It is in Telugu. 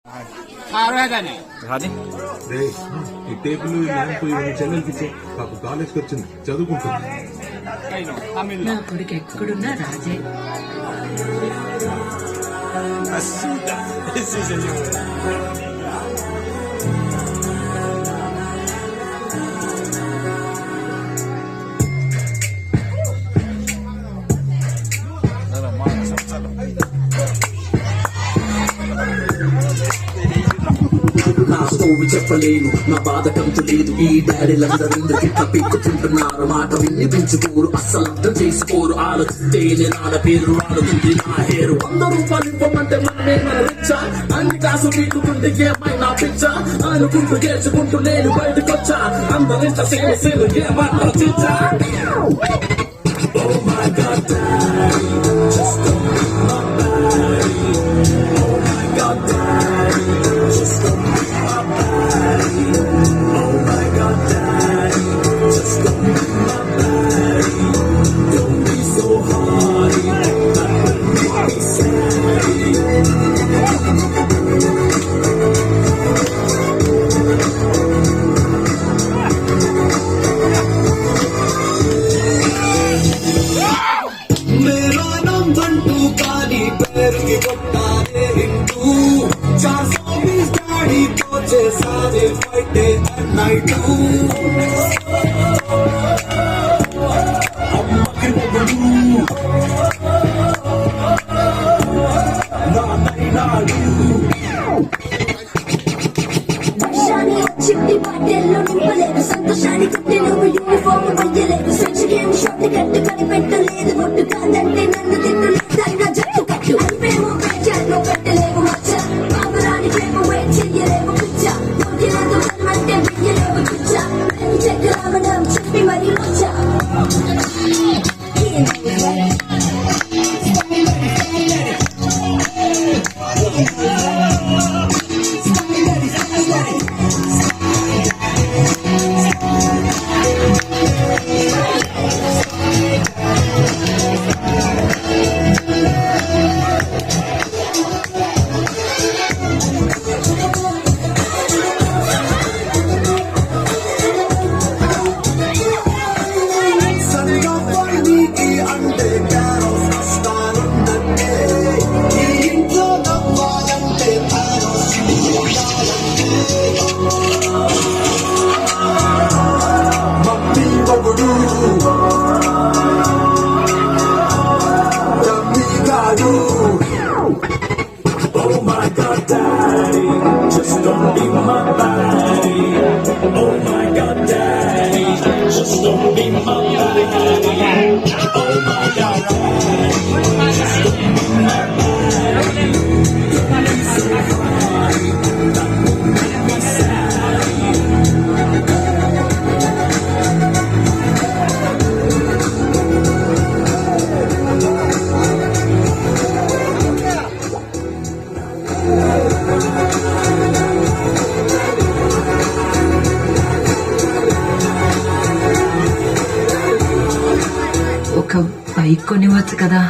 రాని ఈ టేబుల్ ల్యాంప్ ఇవన్నీ చెల్లెలకి ఇచ్చే పాప కాలేజ్కి వచ్చింది చదువుకుంటుంది. నా కొడుకు ఎక్కడున్నా రాజే. నా స్టోరీ చెప్పలేను, నా బాధ కంచలేదు. ఈ డాడీలందరిందరికి తప్పించుకుంటున్నారు. మాట విని పెంచుకోరు, అస్సలు అర్థం చేసుకోరు. ఆలోచిస్తేనే నాన్న పేరు ఆడుతుంది నా హేరు. 100 రూపాయలు ఇవ్వమంటే మనమే మన రిచ్చా. అన్ని కాసు పీకుతుంటే ఏమైనా పిచ్చా. అనుకుంటూ గెలుచుకుంటూ నేను బయటకొచ్చా. అందరింత సేవ సేవ ఏమన్నా చిచ్చా. Oh my God, Daddy, just don't be my baddie. Oh my God, Daddy, just don't be my baddie. Oh my God, Daddy, just don't be my baddie. Don't be so hardy, that will make me sad. मेरा नाम बंटू काली पैर की कोठारे हिंदू 420 गाड़ी पहुंचे सारे फाइटे एट नाइट చిట్టి బాటెల్లో నింపలేదు సంతోషాన్ని కొట్టి నువ్వు యూనిఫామ్ వెయ్యలేదు స్విచ్ గేమ్ షాట్ కట్టు కనిపెట్టలేదు ఒట్టు కాదంటే నన్ను తిట్టలేదు జట్టు కట్టు మేము పేచాను పెట్టలేవు మచ్చ బాబరానికేమో వెయిట్ చెయ్యలేవు పిచ్చ దొరికినందు అంటే వెయ్యలేవు పిచ్చ మేము చక్రామణం చెప్పి మరి వచ్చ Oh my God, Daddy, just don't be my baddie. Oh my God, Daddy, just don't be my baddie. Oh my God, Daddy, just don't be my baddie. Don't be so high, that will make me sad. ఒక బైక్ కొనివచ్చు కదా.